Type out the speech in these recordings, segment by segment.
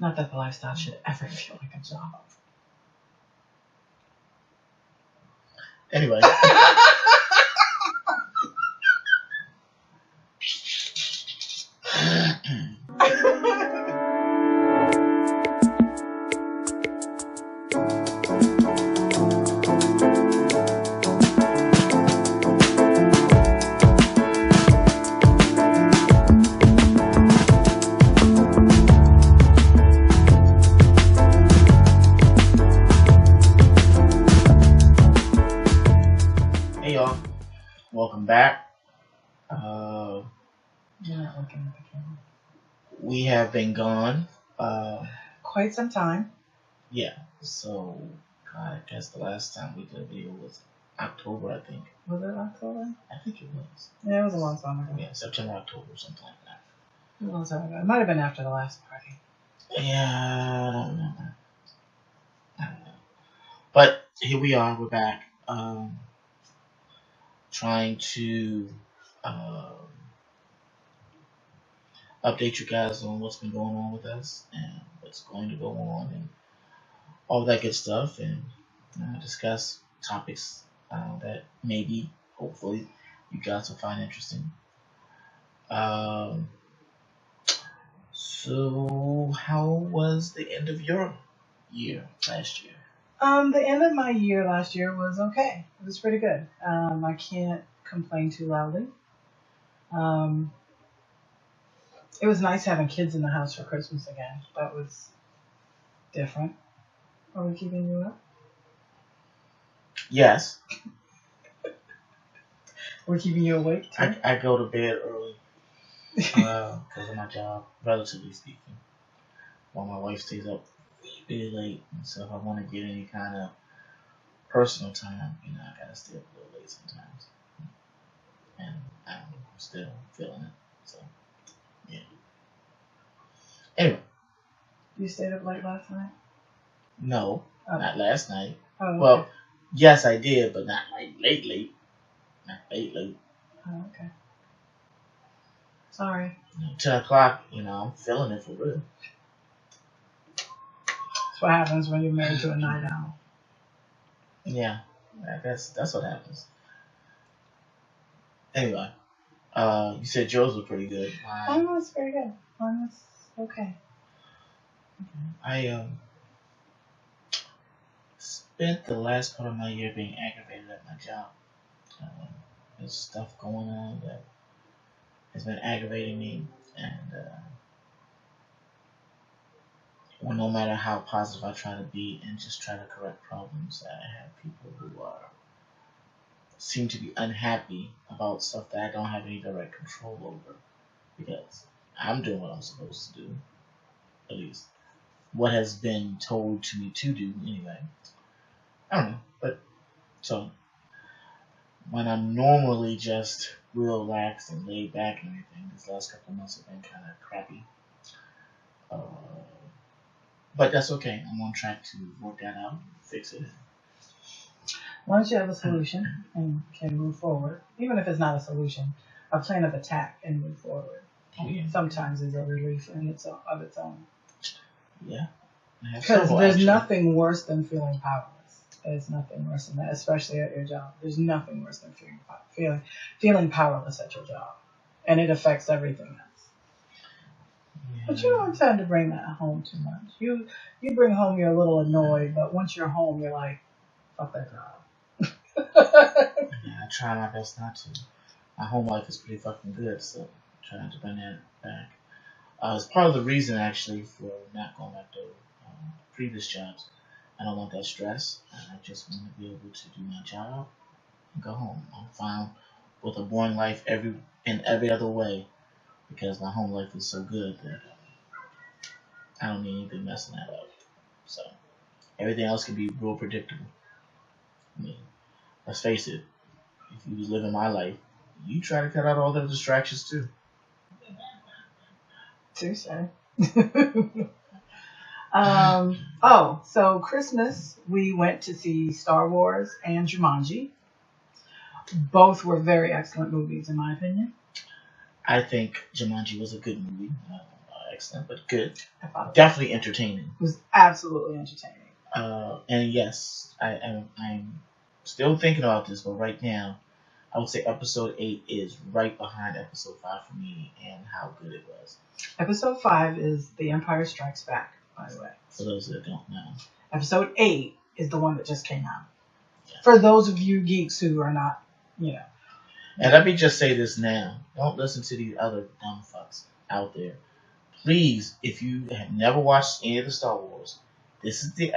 Not that the lifestyle should ever feel like a job. Anyway. Hey y'all, welcome back. You're not looking at the camera. We have been gone. Quite some time. Yeah, so I guess the last time we did a video was October, I think. Was it October? I think it was. Yeah, it was a long time ago. Yeah, September, October, something like that. It was a long time ago. It might have been after the last party. Yeah, I don't remember. I don't know. But here we are, we're back. Trying to update you guys on what's been going on with us and what's going to go on and all that good stuff, and discuss topics that maybe, hopefully, you guys will find interesting. So how was the end of your year last year? The end of my year last year was okay. It was pretty good. I can't complain too loudly. It was nice having kids in the house for Christmas again. That was different. Are we keeping you up? Yes. We're keeping you awake too? I go to bed early because of my job, relatively speaking. While my wife stays up really late, and so if I want to get any kind of personal time, I gotta stay up a little late sometimes. And I'm still feeling it. So, yeah. Anyway. You stayed up late last night? No, not last night. Oh, okay. Well, yes, I did, but not like late. Not late. Oh, okay. Sorry. 10 o'clock, I'm feeling it for real. That's what happens when you're married to a night owl. Yeah, that's what happens. Anyway, you said yours was pretty good. Mine was very good. Mine was okay. I spent the last part of my year being aggravated at my job. There's stuff going on that has been aggravating me, and well, no matter how positive I try to be and just try to correct problems, I have people who seem to be unhappy about stuff that I don't have any direct control over, because I'm doing what I'm supposed to do, at least what has been told to me to do anyway. I don't know, but so when I'm normally just real relaxed and laid back and everything, these last couple of months have been kind of crappy. But that's okay. I'm on track to work that out, fix it. Once you have a solution and can move forward, even if it's not a solution, a plan of attack and move forward. Yeah. Sometimes is a relief of its own. Yeah. Because there's nothing worse than feeling powerless. There's nothing worse than that, especially at your job. There's nothing worse than feeling powerless at your job, and it affects everything else. Yeah. But you don't tend to bring that home too much. You bring home, you're a little annoyed, but once you're home, you're like, fuck that job. Yeah, I try my best not to. My home life is pretty fucking good, so I'm trying to bring that back. It's part of the reason, actually, for not going back to previous jobs. I don't want that stress. I just want to be able to do my job and go home. I'm fine with a boring life in every other way, because my home life is so good that I don't need anything messing that up. So everything else can be real predictable. I mean, let's face it, if you was living my life, you try to cut out all the distractions too. Touche. So Christmas, we went to see Star Wars and Jumanji. Both were very excellent movies, in my opinion. I think Jumanji was a good movie. excellent, but good. I thought it Definitely entertaining. was absolutely entertaining. And yes, I'm still thinking about this, but right now, I would say episode 8 is right behind episode 5 for me, and how good it was. Episode 5 is The Empire Strikes Back, by the way. For those that don't know. Episode 8 is the one that just came out. Yeah. For those of you geeks who are not, you know. And let me just say this now. Don't listen to these other dumb fucks out there. Please, if you have never watched any of the Star Wars, this is the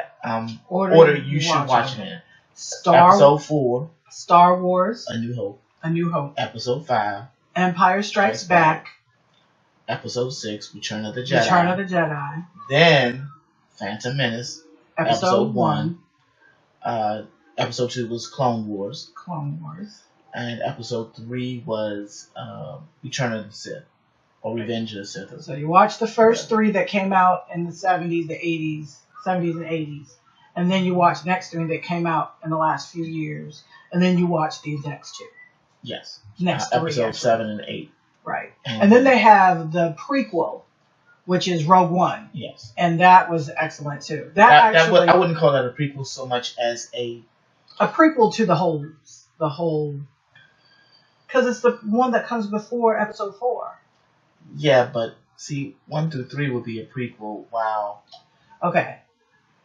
order you should watch it in. Episode 4. Star Wars. A New Hope. A New Hope. Episode 5. Empire Strikes Back. Episode 6. Return of the Jedi. Return of the Jedi. Then Phantom Menace. Episode 1. Episode 2 was Clone Wars. Clone Wars. And episode 3 was Return of the Sith. Or Revenge of the Sith. So you watch the first 3 that came out in the 70s, the 80s, 70s and 80s. And then you watch the next 3 that came out in the last few years. And then you watch these next 2. Yes. Next 3. Episode 7 and 8. Right. And then they have the prequel, which is Rogue One. Yes. And that was excellent too. I wouldn't call that a prequel so much as a prequel to the whole, because it's the one that comes before episode 4. Yeah, but see, 1 through 3 would be a prequel. Wow. Okay.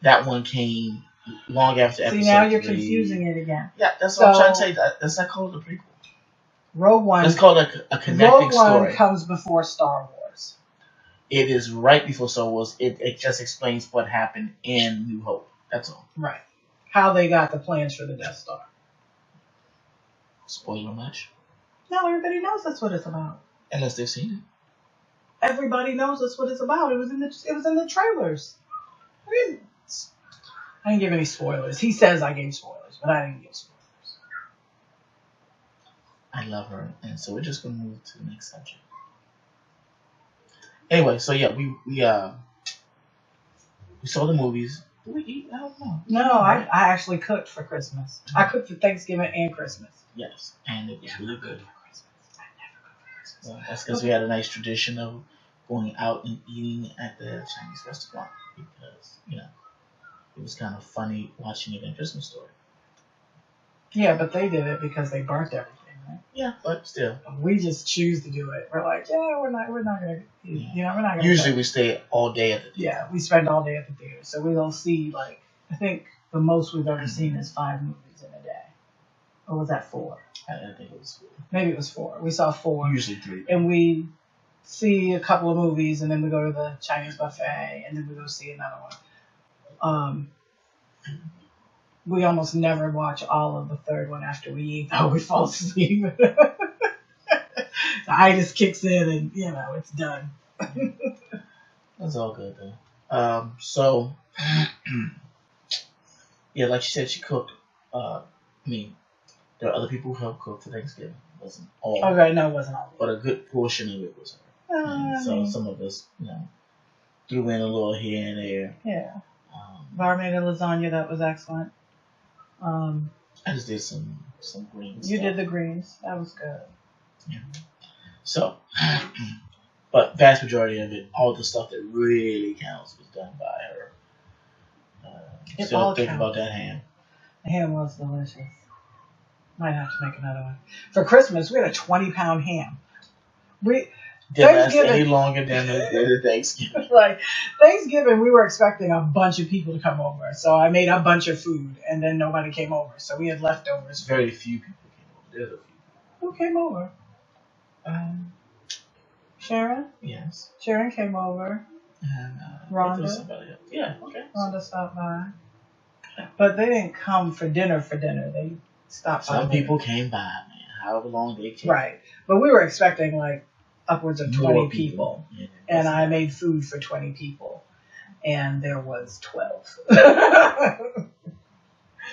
That one came long after episode 3. See, now you're confusing it again. Yeah, that's what I'm trying to say. That's not called a prequel. Rogue One. It's called a connecting story. Rogue One comes before Star Wars. It is right before Star Wars. It just explains what happened in New Hope. That's all. Right. How they got the plans for the Death Star. Spoiler much? No, everybody knows that's what it's about. Unless they've seen it. Everybody knows that's what it's about. It was in the trailers. I didn't give any spoilers. He says I gave spoilers, but I didn't give spoilers. I love her, and so we're just gonna move to the next subject. Anyway, so yeah, we saw the movies. Did we eat? I don't know. No, I actually cooked for Christmas. I cooked for Thanksgiving and Christmas. Yes, and it was really good. I never cook for Christmas. Well, that's because we had a nice tradition of going out and eating at the Chinese restaurant because it was kind of funny watching it in Christmas Story. Yeah, but they did it because they burnt everything. Yeah, but still. We just choose to do it. We're like, we're not gonna, we're not gonna. Usually we stay all day at the theater. Yeah, we spend all day at the theater, so we don't see I think the most we've ever seen is 5 movies in a day, or was that 4? I think it was 4. Maybe it was 4. We saw 4. Usually 3. And we see a couple of movies, and then we go to the Chinese buffet, and then we go see another one. We almost never watch all of the third one after we eat, though. We fall asleep. The itis kicks in, and, it's done. That's all good, though. So, yeah, like she said, she cooked. There are other people who helped cook for Thanksgiving. It wasn't all. Okay, no, it wasn't all. But a good portion of it was her. So some of us, threw in a little here and there. Yeah. Bar made a lasagna that was excellent. I just did some greens. You did the greens. That was good. Yeah. So, but vast majority of it, all the stuff that really counts, was done by her. Still thinking about that ham. The ham was delicious. Might have to make another one. For Christmas, we had a 20-pound ham. Didn't last any longer than the Thanksgiving. Right. Thanksgiving, we were expecting a bunch of people to come over. So I made a bunch of food, and then nobody came over. So we had leftovers. Very few people came over. There's a few. Who came over? Sharon? Yes. Sharon came over. And Rhonda? Yeah, okay. Rhonda stopped by. But they didn't come for dinner. They stopped by. Some people came by, man. However long they came. Right. But we were expecting, upwards of 20 More people. Yeah, and I made food for 20 people. And there was 12.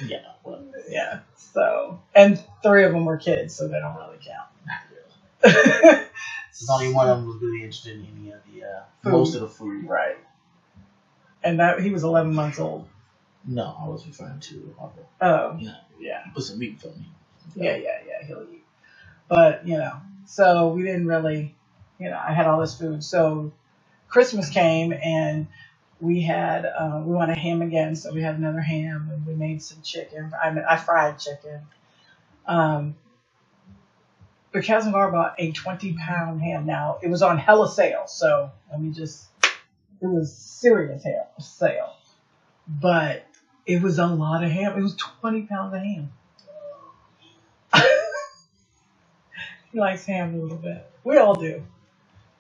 Yeah. Well, yeah. So, and 3 of them were kids, so they don't really count. Not really. There's only one of them was really interested in any of the most of the food. Right. And he was 11 months old. No, I was referring to Harper. Oh. Yeah. He put some meat for me. So. Yeah, he'll eat. But, so we didn't really, I had all this food. So Christmas came and we had we wanted ham again, so we had another ham and we made some chicken. I fried chicken. But Cousin Gar bought a 20-pound ham. Now it was on hella sale, so it was serious sale. But it was a lot of ham. It was 20 pounds of ham. He likes ham a little bit. We all do.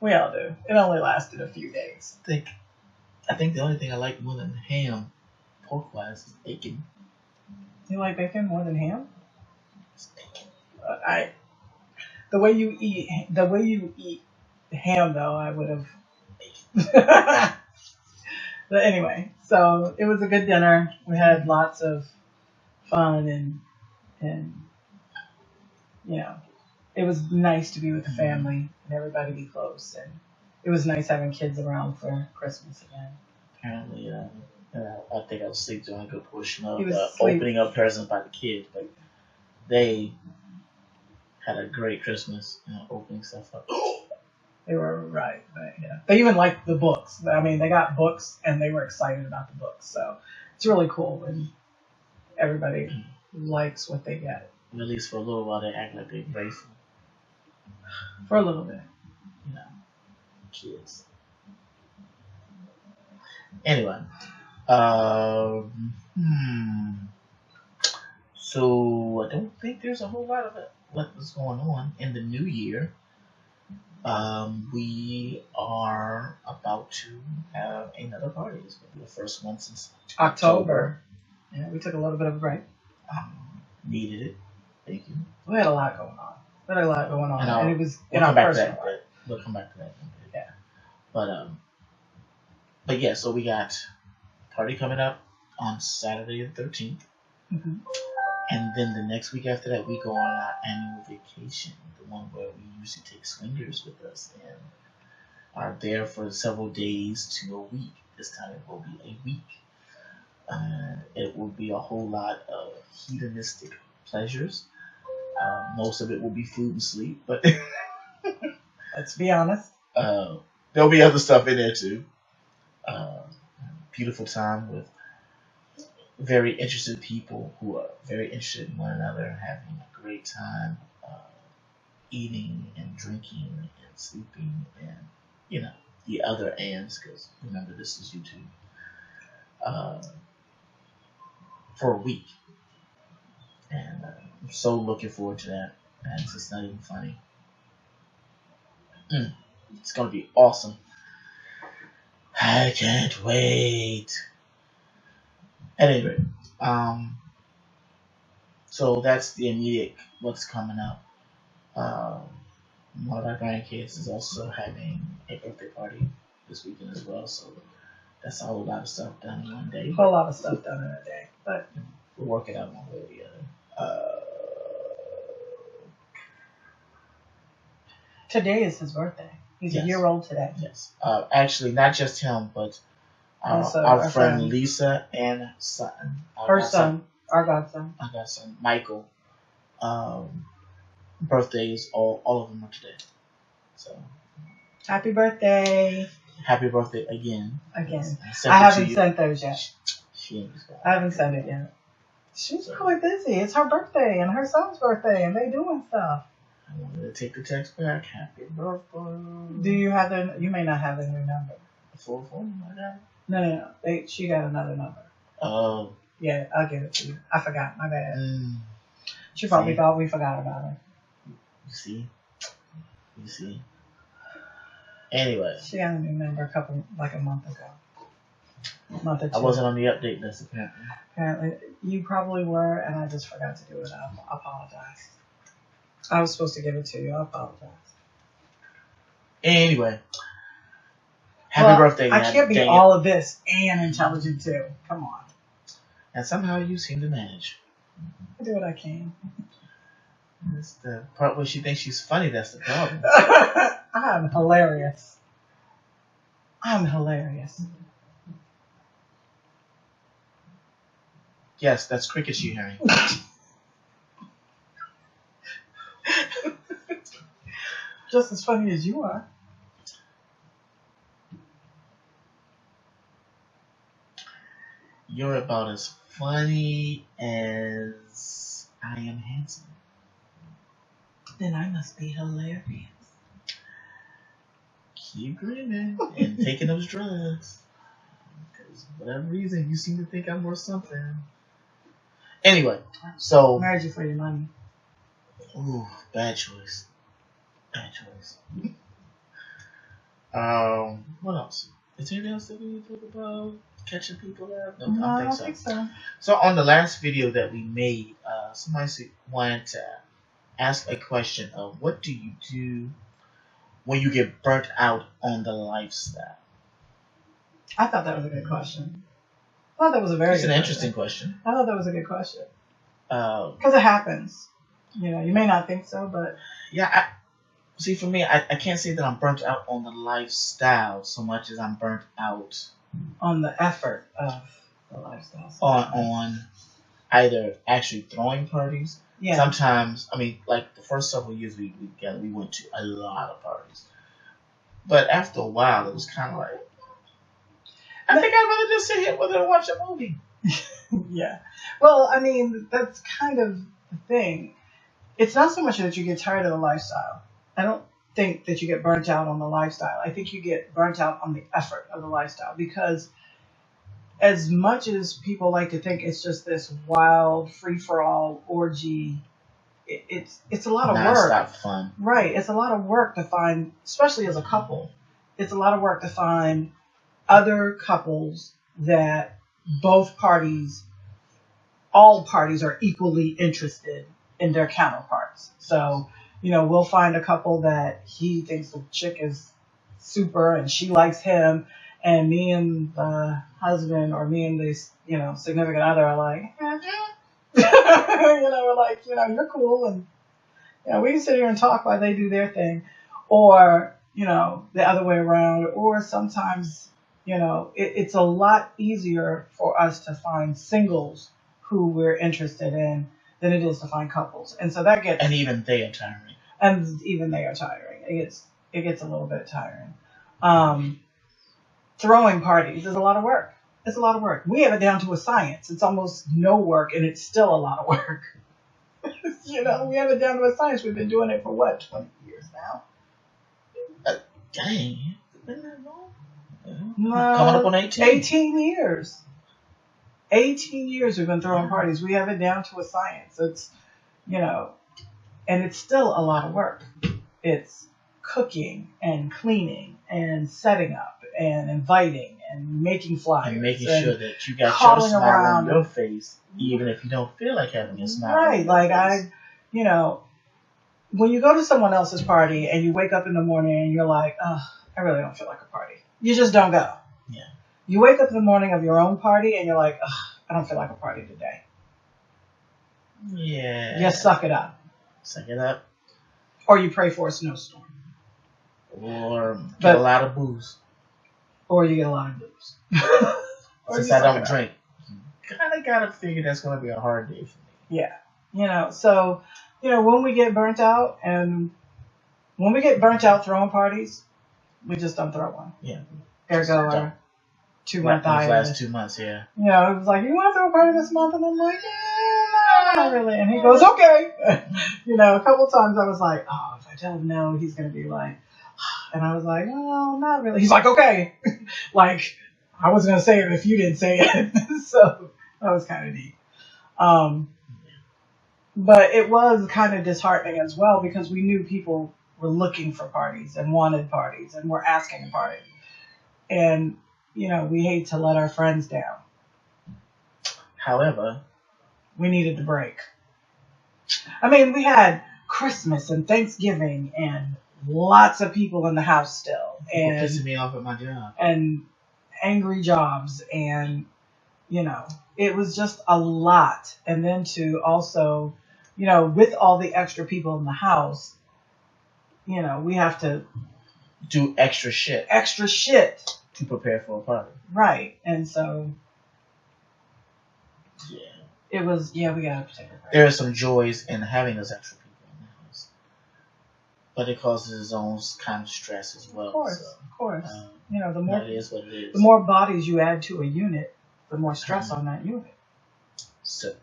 It only lasted a few days. I think the only thing I like more than ham, pork-wise, is bacon. You like bacon more than ham? It's bacon. The way you eat ham, though, I would have. But anyway, so it was a good dinner. We had lots of fun and you know, it was nice to be with the family and everybody be close, and it was nice having kids around for Christmas again. Apparently, I think I was asleep during a good portion of sleep. opening up presents by the kids, but they had a great Christmas, opening stuff up. They were right, yeah. They even liked the books. I mean, they got books and they were excited about the books. So it's really cool when everybody likes what they get. At least for a little while, they act like they're grateful. For a little bit. Kids. Anyway, so I don't think there's a whole lot of what was going on in the new year. We are about to have another party. It's going to be the first one since October. Yeah, we took a little bit of a break. Needed it. Thank you. We had a lot going on. And it was we'll in our personal life. We'll come back to that. Yeah. But yeah, so we got a party coming up on Saturday the 13th. Mm-hmm. And then the next week after that, we go on our annual vacation, the one where we usually take swingers with us and are there for several days to a week. This time it will be a week. It will be a whole lot of hedonistic pleasures. Most of it will be food and sleep, but let's be honest. There'll be other stuff in there too. Beautiful time with very interested people who are very interested in one another, having a great time, eating and drinking and sleeping and, the other ands, because remember, this is YouTube, for a week. And I'm so looking forward to that. And it's just not even funny. It's going to be awesome. I can't wait. At any rate, so that's the immediate what's coming up. One of our grandkids is also having a birthday party this weekend as well, so that's a whole lot of stuff done in one day. A whole lot of stuff done in a day, but we'll work it out one way or the other. Today is his birthday. He's a year old today. Yes. Actually, not just him, but our friend Lisa and son. Our godson. Our godson, Michael. Birthdays, all of them are today. So. Happy birthday. Happy birthday again. Again. I haven't sent those yet. I haven't sent it yet. She's really busy. It's her birthday and her son's birthday, and they doing stuff. I wanted to take the text back. Happy birthday. Do you have their? You may not have their new number. 44? No. She got another number. Oh. Yeah, I'll give it to you. I forgot. My bad. She probably thought we forgot about her. You see. Anyway. She got a new number a month ago. A month or two. I wasn't on the update list apparently. Apparently, you probably were, and I just forgot to do it. I apologize. I was supposed to give it to you. I apologize. Anyway. Happy birthday, man. I can't be all of this and intelligent too. Come on. And somehow you seem to manage. I do what I can. That's the part where she thinks she's funny. That's the problem. I'm hilarious. Yes, that's cricket you're hearing. Just as funny as you are. You're about as funny as I am handsome. Then I must be hilarious. Keep grinning and taking those drugs. Because for whatever reason, you seem to think I'm worth something. Anyway, so. Married you for your money. Ooh, bad choice. Bad choice. What else? Is there anything else that we need to talk about? Catching people out? No, I don't think so. So on the last video that we made, somebody wanted to ask a question of what do you do when you get burnt out on the lifestyle? I thought that was a good question. I thought that was a very. It's an interesting question. I thought that was a good question. Because it happens. You know, you may not think so, but yeah. See, for me, I can't say that I'm burnt out on the lifestyle so much as I'm burnt out on the effort of the lifestyle. On either actually throwing parties. Yeah. Sometimes, I mean, like the first several years we went to a lot of parties. But after a while, it was kind of like, I think I'd rather just sit here with her and watch a movie. Yeah. Well, I mean, that's kind of the thing. It's not so much that you get tired of the lifestyle. I don't think that you get burnt out on the lifestyle. I think you get burnt out on the effort of the lifestyle, because as much as people like to think it's just this wild free-for-all orgy, it's a lot of work. Non-stop fun. Right. It's a lot of work to find, especially as a couple. It's a lot of work to find other couples that all parties are equally interested in their counterparts. So, you know, we'll find a couple that he thinks the chick is super and she likes him, and me and the husband or me and the, you know, significant other are like, you know, we're like, you know, you're cool, and you know, we can sit here and talk while they do their thing, or you know, the other way around, or sometimes, you know, it's a lot easier for us to find singles who we're interested in than it is to find couples, and so that gets, and even they are tiring. It gets a little bit tiring. Throwing parties is a lot of work. It's a lot of work. We have it down to a science. It's almost no work, and it's still a lot of work. You know, we have it down to a science. We've been doing it for what, 20 years now? Dang, been that long? Coming up on 18. 18 years. 18 years we've been throwing parties. We have it down to a science. It's, you know, and it's still a lot of work. It's cooking and cleaning and setting up and inviting and making flyers. And making sure that you got your smile on your face, even if you don't feel like having a smile. Right. Like you know, when you go to someone else's party and you wake up in the morning and you're like, oh, I really don't feel like a party. You just don't go. Yeah. You wake up in the morning of your own party and you're like, oh, I don't feel like a party today. Yeah. Just suck it up. Suck it up. Or you pray for a snowstorm. Or get a lot of booze. Or you get a lot of booze. Since I don't drink, you kind of got to figure that's going to be a hard day for me. Yeah. You know, so, you know, when we get burnt out throwing parties, we just don't throw one. Yeah. There go our 2-month hiatus. Last 2 months, yeah. You know, it was like, you want to throw a party this month? And I'm like, yeah, not really. And he goes, okay. You know, a couple times I was like, oh, if I tell him no, he's going to be like, and I was like, no, not really. He's like, okay. Like, I wasn't going to say it if you didn't say it. So that was kind of neat. But it was kind of disheartening as well, because we knew people were looking for parties and wanted parties and were asking parties. And, you know, we hate to let our friends down. However, we needed the break. I mean, we had Christmas and Thanksgiving and lots of people in the house still. And pissing me off at my job. And angry jobs. And, you know, it was just a lot. And then to also, you know, with all the extra people in the house, you know, we have to do extra shit. To prepare for a party. Right. And so, yeah. It was, we got to take a break. There are some joys in having those extra people in the house. But it causes its own kind of stress as well. Of course. You know, the more it is what it is. The more bodies you add to a unit, put more stress on that unit. So,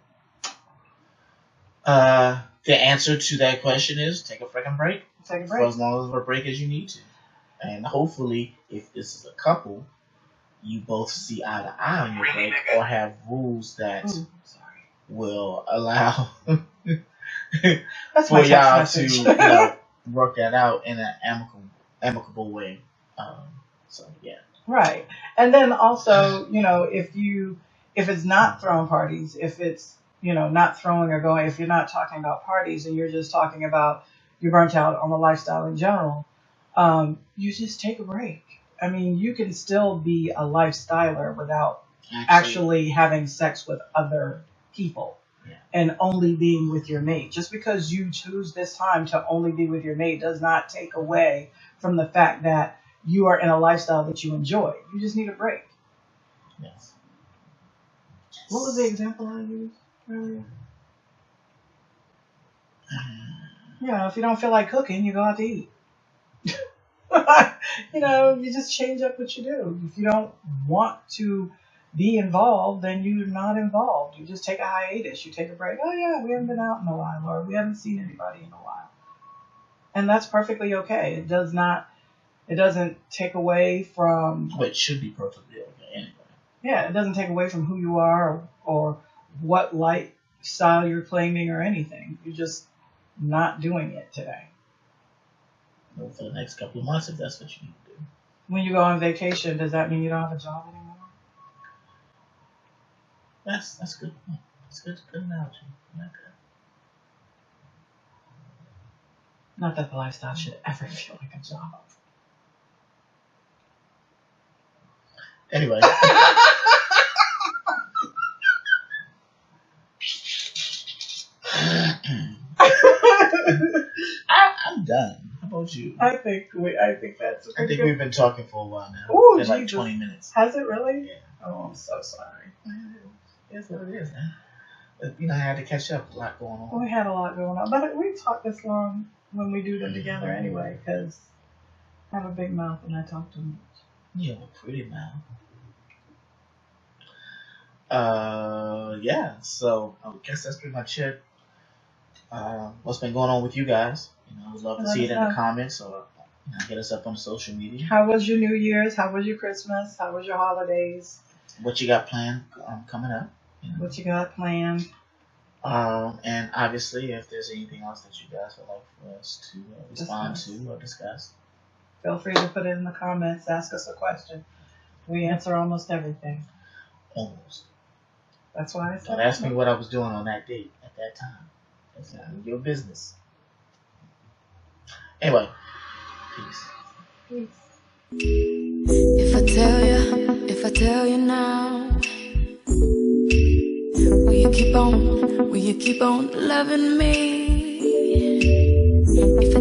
the answer to that question is take a freaking break. Take a break. For as long of a break as you need to. And hopefully, if this is a couple, you both see eye to eye on your break or have rules that will allow for y'all to work that out in an amicable way. So, yeah. Right. And then also, if it's not throwing parties, if it's, not throwing or going, if you're not talking about parties and you're just talking about you're burnt out on the lifestyle in general, you just take a break. I mean, you can still be a lifestyler without actually having sex with other people and only being with your mate. Just because you choose this time to only be with your mate does not take away from the fact that you are in a lifestyle that you enjoy. You just need a break. Yes. What was the example I used earlier? If you don't feel like cooking, you go out to eat. You just change up what you do. If you don't want to be involved, then you're not involved. You just take a hiatus. You take a break. Oh, yeah, we haven't been out in a while, or we haven't seen anybody in a while. And that's perfectly okay. It doesn't take away from... Well, it should be perfectly okay anyway. Yeah, it doesn't take away from who you are or what lifestyle you're claiming or anything. You're just not doing it today. Well, for the next couple of months, if that's what you need to do. When you go on vacation, does that mean you don't have a job anymore? That's good. That's good. Good analogy. Not good. Not that the lifestyle should ever feel like a job. Anyway. I'm done. How about you? I think that's. I think we've been talking for a while now. Ooh, it's been like 20 minutes. Has it really? Yeah. Oh, I'm so sorry. It's what it is, man. But, I had to catch up. A lot going on. We had a lot going on, but we talk this long when we do them together anyway, because I have a big mouth and I talk too much. You have a pretty mouth. Yeah. So I guess that's pretty much it. What's been going on with you guys? I would love to see it in the comments or hit us up on social media. How was your New Year's? How was your Christmas? How was your holidays? What you got planned coming up? What you got planned? And obviously, if there's anything else that you guys would like for us to respond to or discuss, feel free to put it in the comments. Ask us a question. We answer almost everything. Almost. That's why I said. Don't ask me what I was doing on that date at that time. That's not your business. Anyway, peace. Peace. If I tell you now, will you keep on loving me? If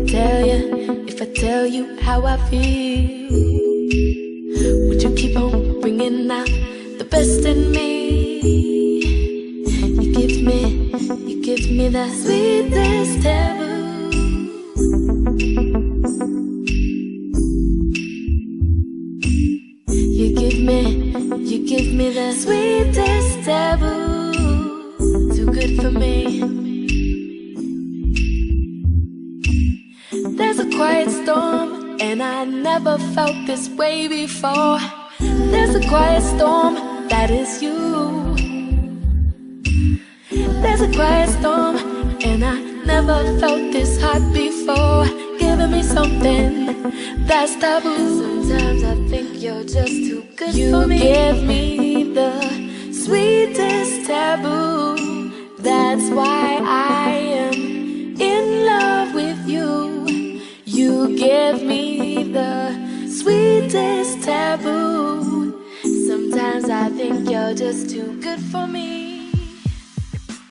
I tell you how I feel, would you keep on bringing out the best in me? You give me the sweetest taboo. You give me the sweetest taboo. Too good for me. There's a quiet storm, and I never felt this way before. There's a quiet storm, that is you. There's a quiet storm, and I never felt this hot before. Giving me something that's taboo. Sometimes I think you're just too good for me. You give me the sweetest taboo. That's why I am in love with you. You give me the sweetest taboo. Sometimes I think you're just too good for me.